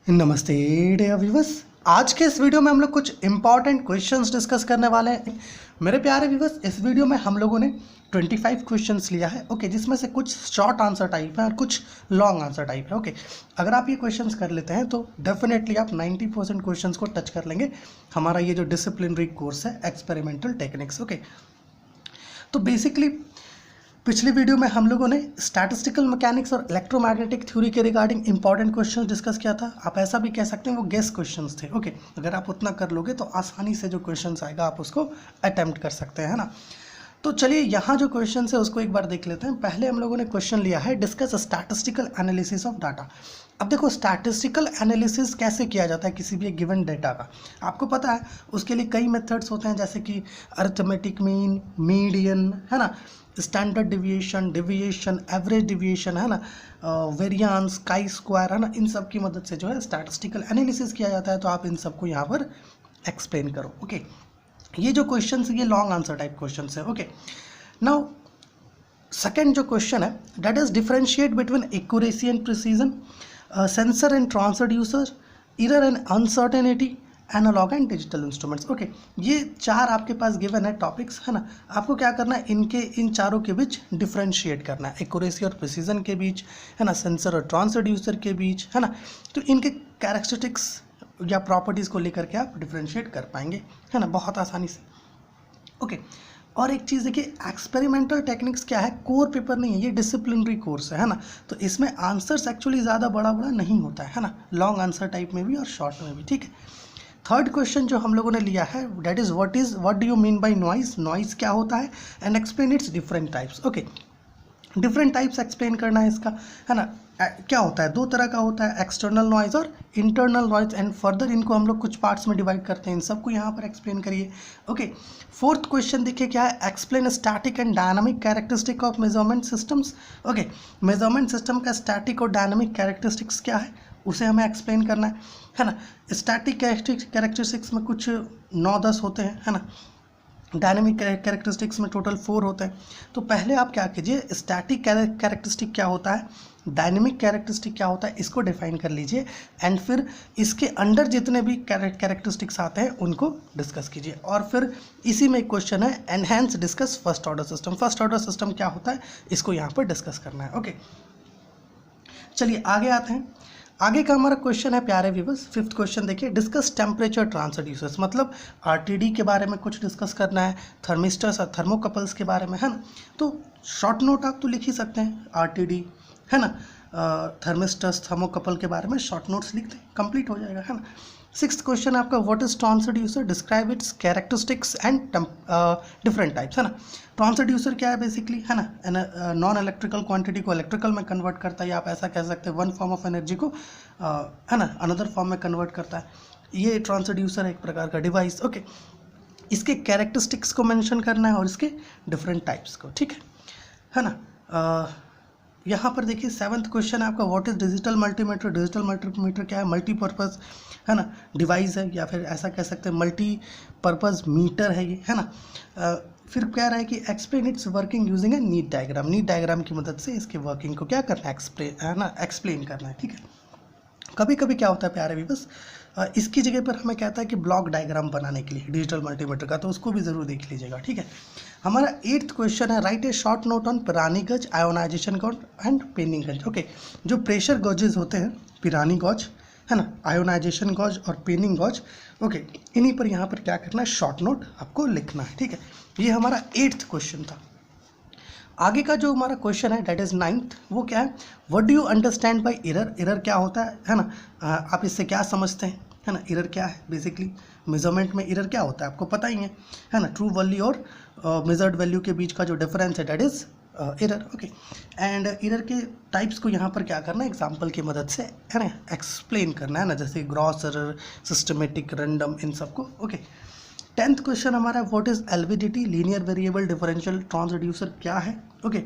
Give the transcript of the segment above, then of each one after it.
नमस्ते dear viewers. आज के इस वीडियो में हम लोग कुछ इंपॉर्टेंट क्वेश्चंस डिस्कस करने वाले हैं। मेरे प्यारे व्यूअर्स, इस वीडियो में हम लोगों ने 25 क्वेश्चंस लिया है। ओके, जिसमें से कुछ शॉर्ट आंसर टाइप है और कुछ लॉन्ग आंसर टाइप है। ओके, अगर आप ये क्वेश्चंस कर लेते हैं तो डेफिनेटली आप 90% क्वेश्चंस को टच कर लेंगे हमारा ये जो डिसिप्लिनरी कोर्स है एक्सपेरिमेंटल टेक्निक्स। ओके, तो बेसिकली पिछली वीडियो में हम लोगों ने स्टैटिस्टिकल मैकेनिक्स और इलेक्ट्रोमैग्नेटिक थ्योरी के रिगार्डिंग इंपॉर्टेंट क्वेश्चंस डिस्कस किया था। आप ऐसा भी कह सकते हैं वो गेस क्वेश्चंस थे। ओके, अगर आप उतना कर लोगे तो आसानी से जो क्वेश्चंस आएगा आप उसको अटेम्प्ट कर सकते हैं, है ना। तो चलिए यहाँ जो क्वेश्चन है उसको एक बार देख लेते हैं। पहले हम लोगों ने क्वेश्चन लिया है discuss statistical analysis of data. अब देखो, स्टैटिस्टिकल एनालिसिस कैसे किया जाता है किसी भी एक गिवन डेटा का, आपको पता है उसके लिए कई मेथड्स होते हैं, जैसे कि अरिथमेटिक मीन, मीडियन, है ना, स्टैंडर्ड डिविएशन, एवरेज डिविएशन, है ना, वेरिएंस, काई स्क्वायर, है ना। इन सब की मदद से जो है स्टैटिस्टिकल एनालिसिस किया जाता है। तो आप इन सबको यहाँ पर एक्सप्लेन करो। ओके, ये जो क्वेश्चन है ये लॉन्ग आंसर टाइप क्वेश्चन है। ओके, नाउ सेकेंड जो क्वेश्चन है that is differentiate between accuracy and precision, sensor and transducer, error and uncertainty, analog and digital instruments. Okay, ये चार आपके पास गिवन है टॉपिक्स, है ना। आपको क्या करना है, इन चारों के बीच डिफरेंशिएट करना है, एक्यूरेसी और प्रिसीजन के बीच, है ना, सेंसर और ट्रांसड्यूसर के बीच, है ना। तो इनके कैरेक्टरिस्टिक्स या प्रॉपर्टीज़ को लेकर के आप डिफरेंशिएट कर पाएंगे, है ना, बहुत आसानी से। ओके, और एक चीज़ देखिए, एक्सपेरिमेंटल टेक्निक्स क्या है, कोर पेपर नहीं है, ये डिसिप्लिनरी कोर्स है ना। तो इसमें आंसर्स एक्चुअली ज़्यादा बड़ा नहीं होता है ना, लॉन्ग आंसर टाइप में भी और शॉर्ट में भी, ठीक है। थर्ड क्वेश्चन जो हम लोगों ने लिया है that is what do you mean by noise, noise क्या होता है, and explain it's different types. Okay, different types explain करना है इसका, है ना। क्या होता है, दो तरह का होता है, एक्सटर्नल नॉइज और इंटरनल नॉइज, एंड फर्दर इनको हम लोग कुछ पार्ट्स में डिवाइड करते हैं। इन सबको यहाँ पर एक्सप्लेन करिए। ओके, फोर्थ क्वेश्चन देखिए क्या है, explain static and dynamic characteristic of measurement systems. Okay, measurement system का स्टैटिक और डायनामिक कैरेक्टरिस्टिक्स क्या है उसे हमें एक्सप्लेन करना है ना। स्टैटिक कैरेक्टरिस्टिक्स में कुछ 9-10 होते हैं, है ना। डायनेमिक कैरेक्टरिस्टिक्स में टोटल 4 होते हैं। तो पहले आप क्या कीजिए, स्टैटिक कैरेक्टरिस्टिक क्या होता है, डायनेमिक कैरेक्टरिस्टिक क्या होता है, इसको डिफाइन कर लीजिए, एंड फिर इसके अंडर जितने भी कैरेक्टरिस्टिक्स आते हैं उनको डिस्कस कीजिए। और फिर इसी में एक क्वेश्चन है enhance discuss first order system. First order system क्या होता है इसको यहाँ पर डिस्कस करना है। ओके, चलिए आगे आते हैं। आगे का हमारा क्वेश्चन है प्यारे व्यूअर्स, फिफ्थ क्वेश्चन देखिए, डिस्कस टेम्परेचर ट्रांसड्यूसर्स, मतलब आरटीडी के बारे में कुछ डिस्कस करना है, थर्मिस्टर्स और थर्मोकपल्स के बारे में, है ना। तो शॉर्ट नोट आप तो लिख ही सकते हैं, आरटीडी, है ना, थर्मिस्टर्स, थर्मोकपल के बारे में शॉर्ट नोट्स लिख दें, कंप्लीट हो जाएगा, है ना। सिक्स्थ क्वेश्चन आपका what is transducer, describe it's characteristics and different types, है ना। ट्रांसड्यूसर क्या है बेसिकली, है ना, नॉन इलेक्ट्रिकल क्वांटिटी को इलेक्ट्रिकल में कन्वर्ट करता है, या आप ऐसा कह सकते हैं वन फॉर्म ऑफ एनर्जी को है ना अनदर फॉर्म में कन्वर्ट करता है। ये ट्रांसड्यूसर है एक प्रकार का डिवाइस। ओके, इसके कैरेक्टरिस्टिक्स को मेंशन करना है और इसके डिफरेंट टाइप्स को, ठीक है ना। यहाँ पर देखिए सेवंथ क्वेश्चन है आपका, what is digital multimeter. Digital multimeter क्या है, मल्टीपर्पज़, है ना, डिवाइस है, या फिर ऐसा कह सकते हैं मल्टीपर्पज़ मीटर है ये, है ना। फिर कह रहा है कि explain it's working using A NEET diagram. NEET diagram की मदद से इसके वर्किंग को क्या करना है, एक्सप्लेन करना है, ठीक है। कभी कभी क्या होता है प्यारे भी, बस इसकी जगह पर हमें कहता है कि ब्लॉक डायग्राम बनाने के लिए डिजिटल मल्टीमीटर का, तो उसको भी ज़रूर देख लीजिएगा, ठीक है। हमारा 8th क्वेश्चन है, right A short note on Pirani गज, आयोनाइजेशन गज एंड पेनिंग गज। ओके, जो प्रेशर गॉजेज होते हैं, पिरानी गॉज, है ना, आयोनाइजेशन गॉज और पेनिंग गॉज, ओके, इन्हीं पर यहाँ पर क्या करना है, शॉर्ट नोट आपको लिखना है, ठीक है। ये हमारा 8th क्वेश्चन था। आगे का जो हमारा क्वेश्चन है डेट इज 9th, वो क्या है, what do you understand by error. Error क्या होता है ना, आप इससे क्या समझते हैं, है ना। एरर क्या है बेसिकली, मेजरमेंट में एरर क्या होता है आपको पता ही है ना, ट्रू वैल्यू और मेजर्ड वैल्यू के बीच का जो डिफरेंस है that is error. Okay, and error के टाइप्स को यहाँ पर क्या करना है, एग्जाम्पल की मदद से, है ना, एक्सप्लेन करना है ना, जैसे ग्रॉस एरर, सिस्टमेटिक, रैंडम, इन सबको। ओके, 10th क्वेश्चन हमारा, what is LVDT, linear variable differential transducer क्या है। Okay,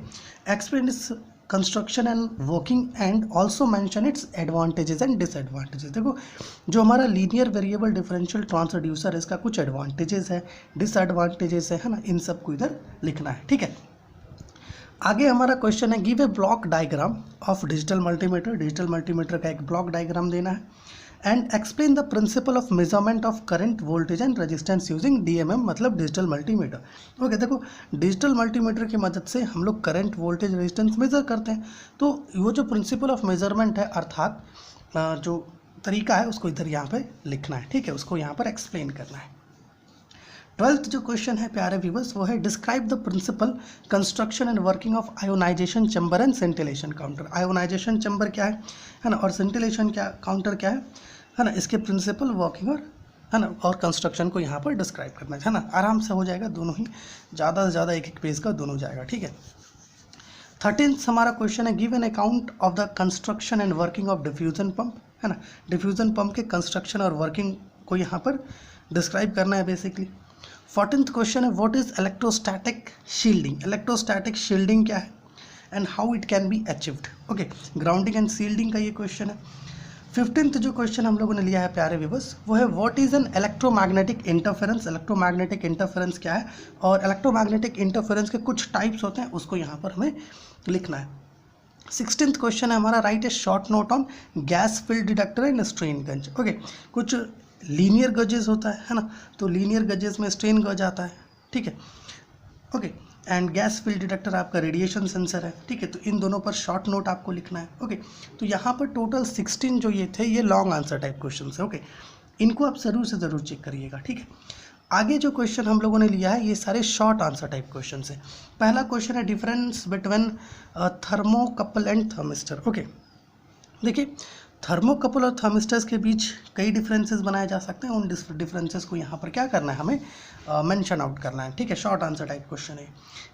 explain its construction and working and also mention its advantages and disadvantages. देखो, जो हमारा लीनियर वेरिएबल डिफरेंशियल ट्रांसड्यूसर है इसका कुछ एडवांटेजेस है, डिसएडवांटेजेस है ना, इन सब को इधर लिखना है, ठीक है। आगे हमारा क्वेश्चन है, give a block diagram of digital multimeter. Digital multimeter का एक ब्लॉक डायग्राम देना है। And explain the principle of measurement of current voltage and resistance using DMM मतलब डिजिटल मल्टीमीटर। ओके, देखो डिजिटल मल्टीमीटर की मदद से हम लोग करंट वोल्टेज रेजिस्टेंस मेजर करते हैं। तो वो जो प्रिंसिपल ऑफ मेजरमेंट है अर्थात जो तरीका है उसको इधर यहाँ पे लिखना है, ठीक है, उसको यहाँ पर एक्सप्लेन करना है। 12th जो क्वेश्चन है प्यारे व्यूवर्स वो है describe the principle construction and working of ionization chamber and scintillation counter. Ionization chamber क्या है ना, और सेंटिलेशन क्या काउंटर क्या है ना, इसके प्रिंसिपल वर्किंग और है ना और कंस्ट्रक्शन को यहाँ पर डिस्क्राइब करना है ना, आराम से हो जाएगा, दोनों ही ज़्यादा से ज़्यादा एक पेज का दोनों जाएगा, ठीक है। 13th हमारा क्वेश्चन है give an account of the construction and working of diffusion pump, है ना, डिफ्यूजन पंप के कंस्ट्रक्शन और वर्किंग को यहाँ पर डिस्क्राइब करना है बेसिकली। 14th क्वेश्चन है what is electrostatic shielding. Electrostatic shielding क्या है and how it can be achieved. Okay, grounding and shielding का ये क्वेश्चन है। 15th जो क्वेश्चन हम लोगों ने लिया है प्यारे व्यूअर्स वो है what is an electromagnetic interference. Electromagnetic interference क्या है और इलेक्ट्रोमैग्नेटिक इंटरफेरेंस के कुछ टाइप्स होते हैं उसको यहाँ पर हमें लिखना है। 16th क्वेश्चन है हमारा right A short note on gas filled detector and strain गज। ओके, कुछ लीनियर गजेस होता है ना, तो लीनियर गजेस में स्ट्रेन गज आता है, ठीक है। Okay, and gas field detector आपका रेडिएशन सेंसर है, ठीक है, तो इन दोनों पर शॉर्ट नोट आपको लिखना है। ओके, तो यहाँ पर टोटल 16 जो ये थे ये लॉन्ग आंसर टाइप क्वेश्चन है। ओके, इनको आप ज़रूर से ज़रूर चेक करिएगा, ठीक है। आगे जो क्वेश्चन हम लोगों ने लिया है ये सारे शॉर्ट आंसर टाइप क्वेश्चन है। पहला क्वेश्चन है difference between thermocouple and thermistor. Okay, देखिए थर्मोकपल और थर्मिस्टर्स के बीच कई डिफरेंसेस बनाए जा सकते हैं, उन डिफरेंसेस को यहाँ पर क्या करना है हमें मेंशन आउट करना है, ठीक है। शॉर्ट आंसर टाइप क्वेश्चन है।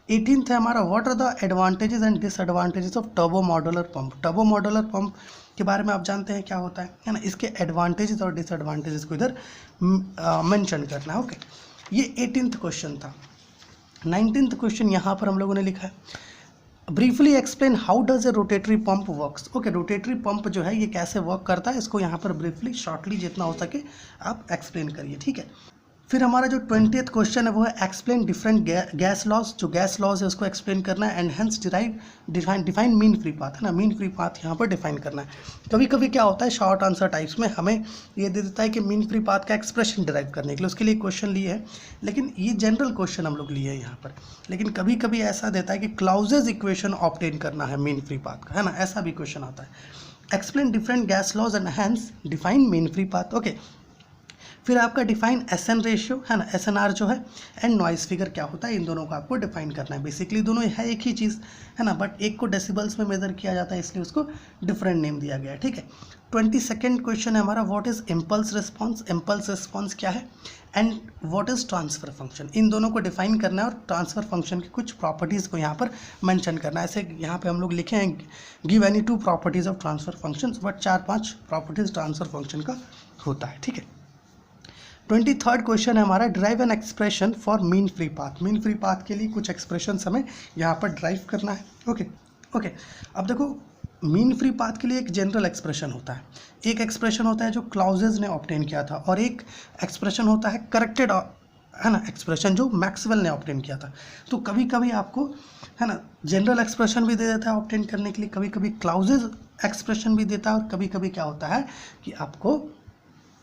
18th है हमारा what are the advantages and disadvantages of turbo modular pump. Turbo modular pump के बारे में आप जानते हैं क्या होता है ना, इसके एडवांटेजेस और डिसएडवांटेजेस को इधर मेंशन करना है। ओके, ये 18th क्वेश्चन था। 19th क्वेश्चन यहाँ पर हम लोगों ने लिखा है briefly explain how does a rotatory pump works. Okay, rotatory pump जो है ये कैसे वर्क करता है इसको यहाँ पर ब्रीफली शॉर्टली जितना हो सके आप एक्सप्लेन करिए, ठीक है। फिर हमारा जो 20th क्वेश्चन है वो है एक्सप्लेन डिफरेंट गैस लॉज। जो गैस लॉज है उसको एक्सप्लेन करना है and hence define mean free path, है ना, मीन फ्री पाथ यहाँ पर डिफाइन करना है। कभी कभी क्या होता है शॉर्ट आंसर टाइप्स में हमें ये दे देता है कि मीन फ्री पाथ का एक्सप्रेशन डिराइव करने के लिए, उसके लिए क्वेश्चन लिए है, लेकिन ये जनरल क्वेश्चन हम लोग लिए हैं यहाँ पर। लेकिन कभी कभी ऐसा देता है कि क्लाउजेज इक्वेशन ऑब्टेन करना है मीन फ्री पाथ का, है ना, ऐसा भी क्वेश्चन आता है। Explain different gas laws and hence define mean free path. Okay, फिर आपका डिफाइन SN रेशियो, है ना, SNR जो है, एंड नॉइस फिगर क्या होता है, इन दोनों को आपको डिफाइन करना है। बेसिकली दोनों है एक ही चीज़, है ना, बट एक को डेसिबल्स में मेजर किया जाता है इसलिए उसको डिफरेंट नेम दिया गया है, ठीक है। 22nd क्वेश्चन है हमारा what is impulse response. Impulse response क्या है and what is transfer function, इन दोनों को डिफाइन करना है और ट्रांसफर फंक्शन की कुछ प्रॉपर्टीज़ को यहाँ पर मेंशन करना है। ऐसे यहाँ पे हम लोग लिखे हैं give any 2 properties of transfer function, but 4-5 properties transfer function का होता है, ठीक है। 23rd क्वेश्चन है हमारा drive an expression for mean free path. Mean free path के लिए कुछ एक्सप्रेशन हमें यहाँ पर ड्राइव करना है। ओके, अब देखो मीन फ्री पाथ के लिए एक जनरल एक्सप्रेशन होता है, एक एक्सप्रेशन होता है जो क्लाउजेज ने ऑब्टेन किया था, और एक एक्सप्रेशन होता है करेक्टेड, है ना, एक्सप्रेशन जो मैक्सवेल ने ऑब्टेन किया था। तो कभी कभी आपको, है ना, जनरल एक्सप्रेशन भी दे देता है ऑब्टेन करने के लिए, कभी कभी क्लाउजेज एक्सप्रेशन भी देता है, और कभी कभी क्या होता है कि आपको,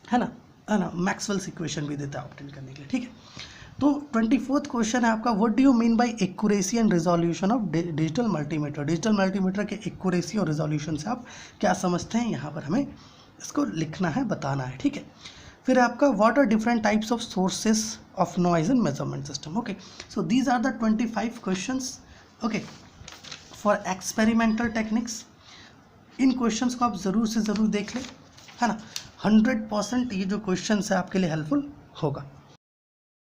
है ना, मैक्सवेल्स इक्वेशन भी देता है ऑब्टेन करने के लिए, ठीक है। तो 24th क्वेश्चन है आपका what do you mean by accuracy and resolution of digital multimeter. Digital multimeter के एक्यूरेसी और रिजोल्यूशन से आप क्या समझते हैं, यहाँ पर हमें इसको लिखना है, बताना है, ठीक है। फिर आपका what are different types of sources of noise in measurement system. Okay, so these are the 25 questions, okay, for experimental techniques. इन क्वेश्चंस को आप ज़रूर से ज़रूर देख लें, है ना, 100% ये जो क्वेश्चन है आपके लिए हेल्पफुल होगा।